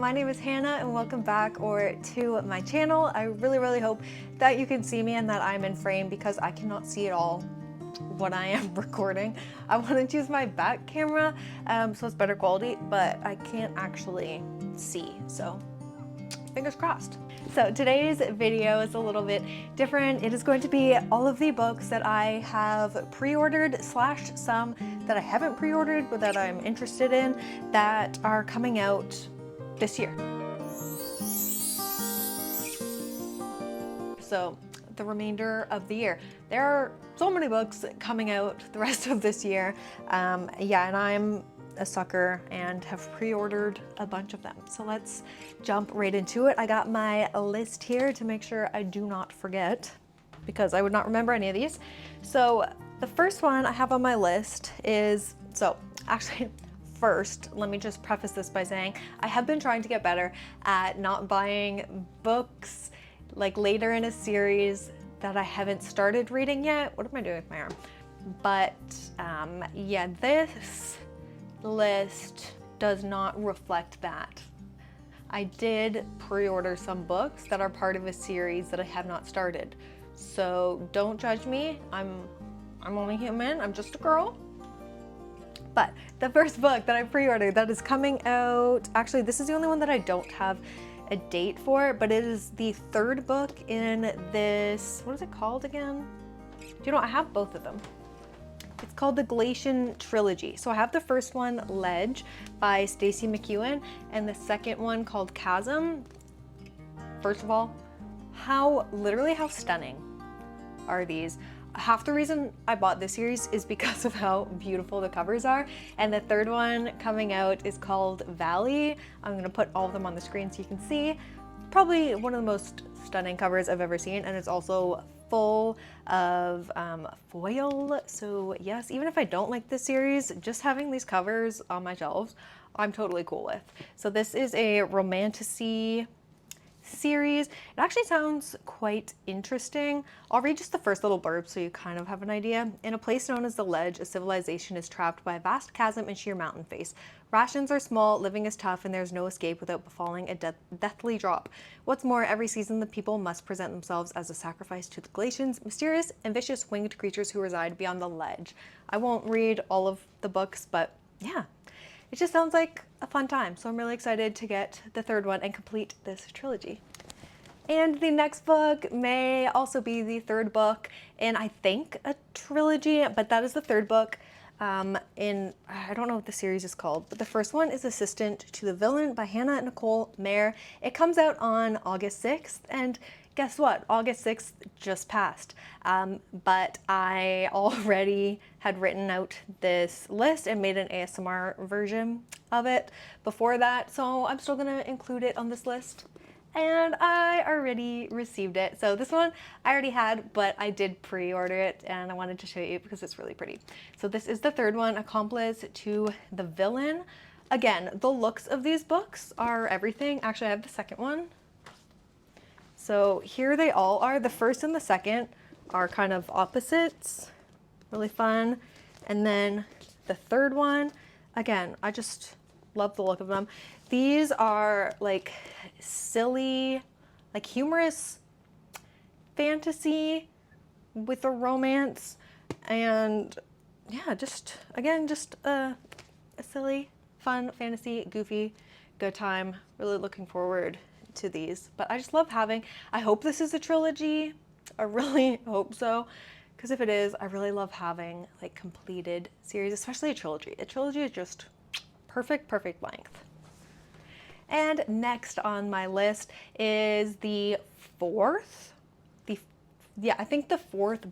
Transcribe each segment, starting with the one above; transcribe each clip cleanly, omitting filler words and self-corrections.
my name is Hannah and welcome back to my channel. I really hope that you can see me and that I'm in frame because I cannot see at all what I am recording. I wanted to use my back camera so it's better quality, but I can't actually see, so fingers crossed. So today's video is a little bit different. It is going to be all of the books that I have pre-ordered / some that I haven't pre-ordered but that I'm interested in that are coming out this year. So the remainder of the year. There are so many books coming out the rest of this year. Yeah, and I'm a sucker and have pre-ordered a bunch of them. So let's jump right into it. I got my list here to make sure I do not forget because I would not remember any of these. So the first one I have on my list is, first, let me just preface this by saying I have been trying to get better at not buying books like later in a series that I haven't started reading yet. What am I doing with my arm? But yeah, this list does not reflect that. I did pre-order some books that are part of a series that I have not started. So don't judge me. I'm only human. I'm just a girl. But the first book that I pre-ordered that is coming out, actually this is the only one that I don't have a date for, but it is the third book in this, what is it called again? Do you know, I have both of them. It's called the Glacian Trilogy. So I have the first one, Ledge, by Stacey McEwen, and the second one called Chasm. First of all, how stunning are these? Half the reason I bought this series is because of how beautiful the covers are. And the third one coming out is called Valley. I'm gonna put all of them on the screen so you can see. Probably one of the most stunning covers I've ever seen, and it's also full of foil. So yes, even if I don't like this series, just having these covers on my shelves, I'm totally cool with. So this is a romantasy series. It actually sounds quite interesting. I'll read just the first little blurb so you kind of have an idea. In a place known as the Ledge, a civilization is trapped by a vast chasm and sheer mountain face. Rations are small, living is tough, and there's no escape without befalling a deathly drop. What's more, every season the people must present themselves as a sacrifice to the Glacians, mysterious and vicious winged creatures who reside beyond the Ledge. I won't read all of the books, but yeah, it just sounds like a fun time. So I'm really excited to get the third one and complete this trilogy. And the next book may also be the third book in, I think, a trilogy, but that is the third book in, I don't know what the series is called, but the first one is Assistant to the Villain by Hannah Nicole Mayer. It comes out on August 6th, and guess what? August 6th just passed. But I already had written out this list and made an ASMR version of it before that, so I'm still gonna include it on this list. And I already received it. So this one I already had, but I did pre-order it and I wanted to show you because it's really pretty. So this is the third one, Accomplice to the Villain. Again, the looks of these books are everything. Actually, I have the second one. So here they all are. The first and the second are kind of opposites. Really fun. And then the third one, again, I just love the look of them. These are like silly, like humorous fantasy with a romance, and yeah, just again, just a silly, fun fantasy, goofy, good time. Really looking forward to these. But I just love having, I hope this is a trilogy. I really hope so, because if it is, I really love having like completed series, especially a trilogy. A trilogy is just perfect length. And next on my list is the fourth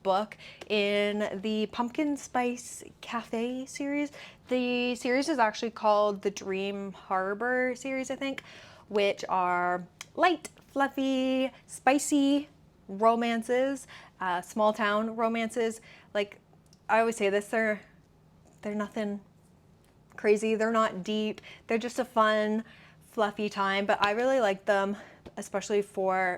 book in the Pumpkin Spice Cafe series. The series is actually called the Dream Harbor series, I think, which are light, fluffy, spicy romances, small town romances. Like I always say this, they're nothing crazy, they're not deep, they're just a fun, fluffy time, but I really like them, especially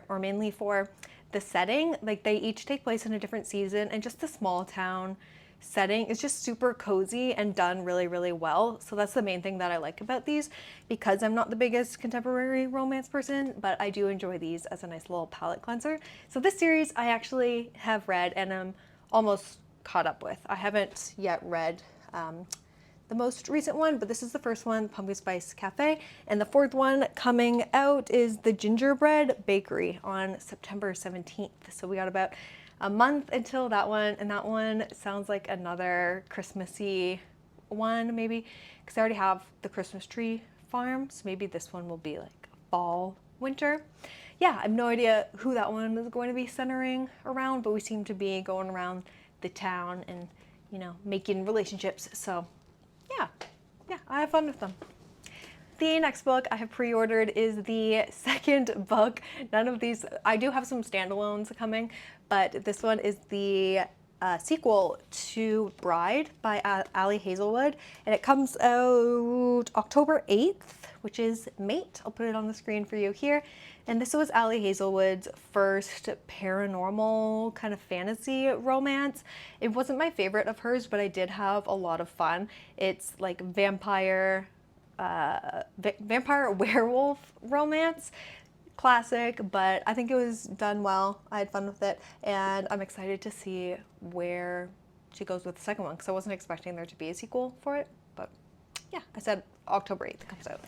mainly for the setting. Like they each take place in a different season, and just the small town setting is just super cozy and done really, really well. So that's the main thing that I like about these, because I'm not the biggest contemporary romance person, but I do enjoy these as a nice little palette cleanser. So this series I actually have read and I'm almost caught up with. I haven't yet read the most recent one, but this is the first one, Pumpkin Spice Cafe. And the fourth one coming out is the Gingerbread Bakery on September 17th. So we got about a month until that one, and that one sounds like another Christmassy one, maybe, because I already have the Christmas tree farm, so maybe this one will be like fall, winter. Yeah, I have no idea who that one is going to be centering around, but we seem to be going around the town and, you know, making relationships. So yeah, I have fun with them. The next book I have pre-ordered is the second book. None of these, I do have some standalones coming, but this one is the sequel to Bride by Ali Hazelwood, and it comes out October 8th, which is Mate. I'll put it on the screen for you here. And this was Ali Hazelwood's first paranormal kind of fantasy romance. It wasn't my favorite of hers, but I did have a lot of fun. It's like vampire werewolf romance, classic, but I think it was done well. I had fun with it, and I'm excited to see where she goes with the second one, because I wasn't expecting there to be a sequel for it, but yeah, I said October 8th it comes out.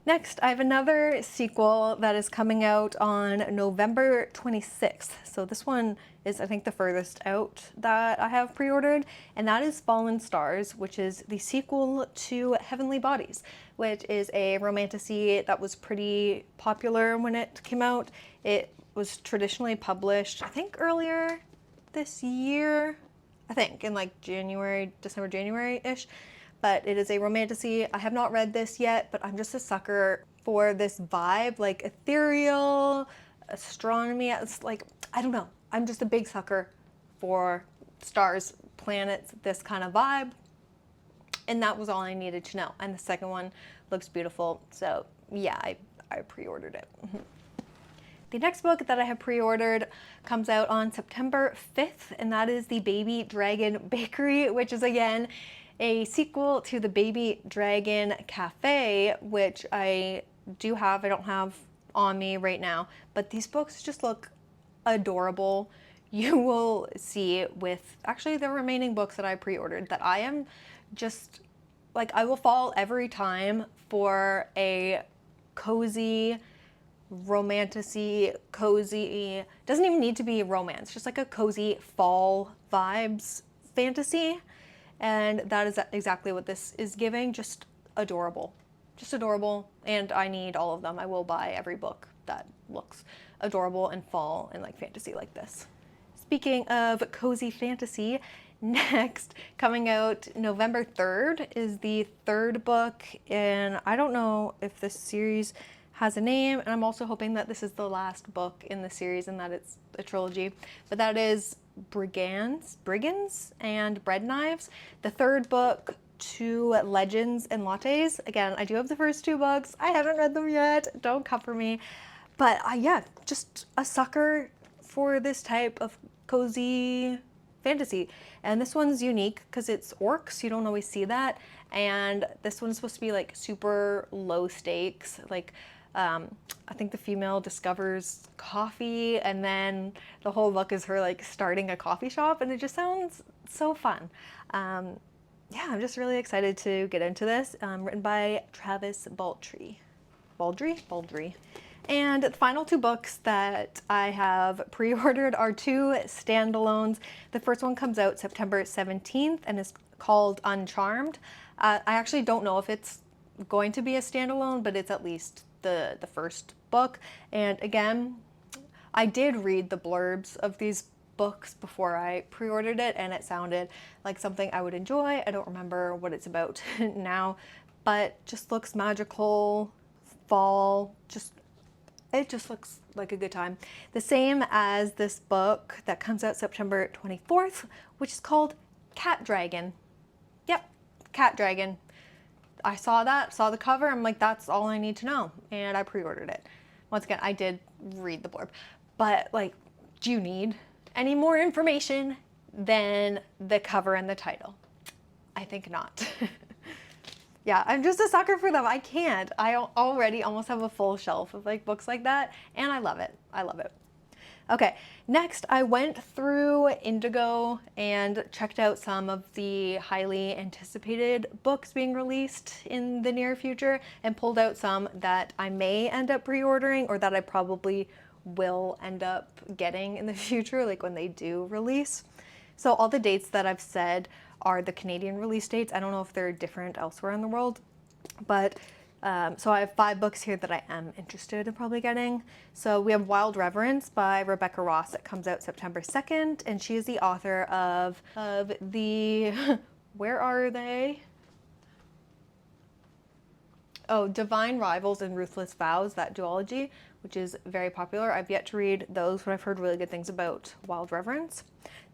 Next, I have another sequel that is coming out on November 26th. So this one is, I think, the furthest out that I have pre-ordered, and that is Fallen Stars, which is the sequel to Heavenly Bodies, which is a romantasy that was pretty popular when it came out. It was traditionally published, I think, earlier this year, I think, in like January, December, January-ish. But it is a romantasy. I have not read this yet, but I'm just a sucker for this vibe, like ethereal, astronomy. It's like, I don't know. I'm just a big sucker for stars, planets, this kind of vibe. And that was all I needed to know. And the second one looks beautiful. So yeah, I pre-ordered it. The next book that I have pre-ordered comes out on September 5th, and that is the Baby Dragon Bakery, which is, again, a sequel to the Baby Dragon Cafe, which I do have. I don't have on me right now, but these books just look adorable. You will see with actually the remaining books that I pre-ordered that I am just like, I will fall every time for a cozy, romantasy, cozy, doesn't even need to be romance, just like a cozy fall vibes fantasy. And that is exactly what this is giving. Just adorable. Just adorable. And I need all of them. I will buy every book that looks adorable and fall and like fantasy like this. Speaking of cozy fantasy, next, coming out November 3rd, is the third book. And I don't know if this series has a name. And I'm also hoping that this is the last book in the series and that it's a trilogy. But that is Brigands and Bread Knives, the third book to Legends and Lattes. Again, I do have the first two books. I haven't read them yet. Don't come for me. But yeah, just a sucker for this type of cozy fantasy. And this one's unique because it's orcs. You don't always see that. And this one's supposed to be like super low stakes, like I think the female discovers coffee, and then the whole book is her like starting a coffee shop, and it just sounds so fun. Yeah, I'm just really excited to get into this. Written by Travis Baldree. And the final two books that I have pre-ordered are two standalones. The first one comes out September 17th and is called Uncharmed. I actually don't know if it's going to be a standalone, but it's at least the first book. And again, I did read the blurbs of these books before I pre-ordered it, and it sounded like something I would enjoy. I don't remember what it's about now, but just looks magical, fall, it just looks like a good time. The same as this book that comes out September 24th, which is called Cat Dragon. Yep, Cat Dragon. I saw the cover, I'm like, that's all I need to know, and I pre-ordered it. Once again, I did read the blurb, but like, do you need any more information? than the cover and the title? I think not. Yeah, I'm just a sucker for them. I can't. I already almost have a full shelf of like books like that, and I love it. I love it. Okay, next I went through Indigo and checked out some of the highly anticipated books being released in the near future and pulled out some that I may end up pre-ordering or that I probably will end up getting in the future, like when they do release. So all the dates that I've said are the Canadian release dates. I don't know if they're different elsewhere in the world, but so I have 5 books here that I am interested in probably getting. So we have Wild Reverence by Rebecca Ross that comes out September 2nd, and she is the author of the, where are they? Oh, Divine Rivals and Ruthless Vows, that duology, which is very popular. I've yet to read those, but I've heard really good things about Wild Reverence.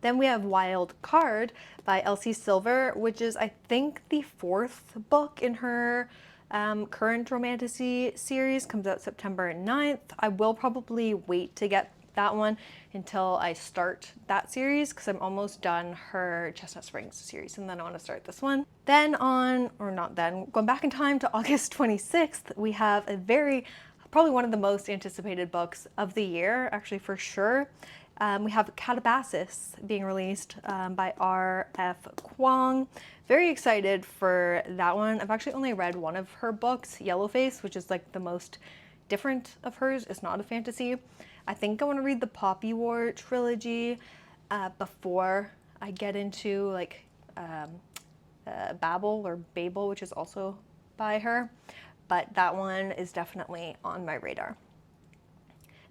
Then we have Wild Card by Elsie Silver, which is, I think, the 4th book in her current romantasy series. Comes out September 9th. I will probably wait to get that one until I start that series because I'm almost done her Chestnut Springs series, and then I want to start this one. Then going back in time to August 26th, we have probably one of the most anticipated books of the year, actually for sure. We have Catabasis being released by R.F. Kuang. Very excited for that one. I've actually only read one of her books, Yellowface, which is like the most different of hers. It's not a fantasy. I think I want to read the Poppy War trilogy before I get into like Babel, which is also by her. But that one is definitely on my radar.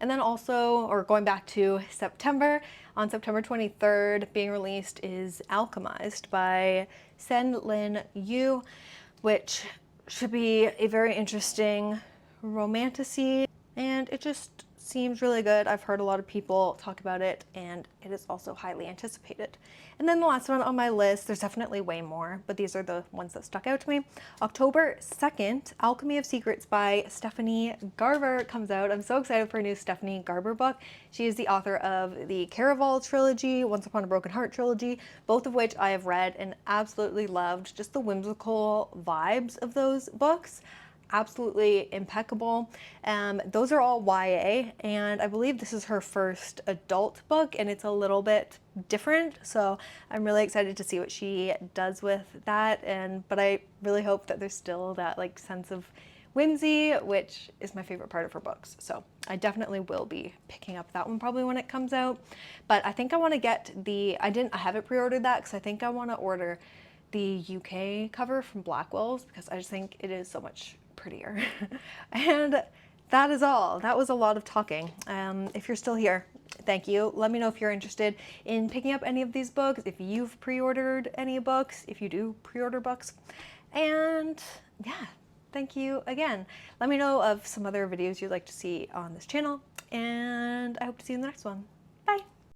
And then also, or going back to September, on September 23rd, being released is Alchemized by Sen Lin Yu, which should be a very interesting romantasy, and it just seems really good. I've heard a lot of people talk about it, and it is also highly anticipated. And then the last one on my list, there's definitely way more, but these are the ones that stuck out to me. October 2nd, Alchemy of Secrets by Stephanie Garber comes out. I'm so excited for a new Stephanie Garber book. She is the author of the Caraval trilogy, Once Upon a Broken Heart trilogy, both of which I have read and absolutely loved. Just the whimsical vibes of those books. Absolutely impeccable. Those are all YA, and I believe this is her first adult book, and it's a little bit different, so I'm really excited to see what she does with that. But I really hope that there's still that like sense of whimsy, which is my favorite part of her books. So I definitely will be picking up that one probably when it comes out. But I think I want to get I haven't pre-ordered that because I think I want to order the UK cover from Blackwell's because I just think it is so much prettier. And that is all. That was a lot of talking. If you're still here, thank you. Let me know if you're interested in picking up any of these books, if you've pre-ordered any books, if you do pre-order books. And yeah, thank you again. Let me know of some other videos you'd like to see on this channel, and I hope to see you in the next one.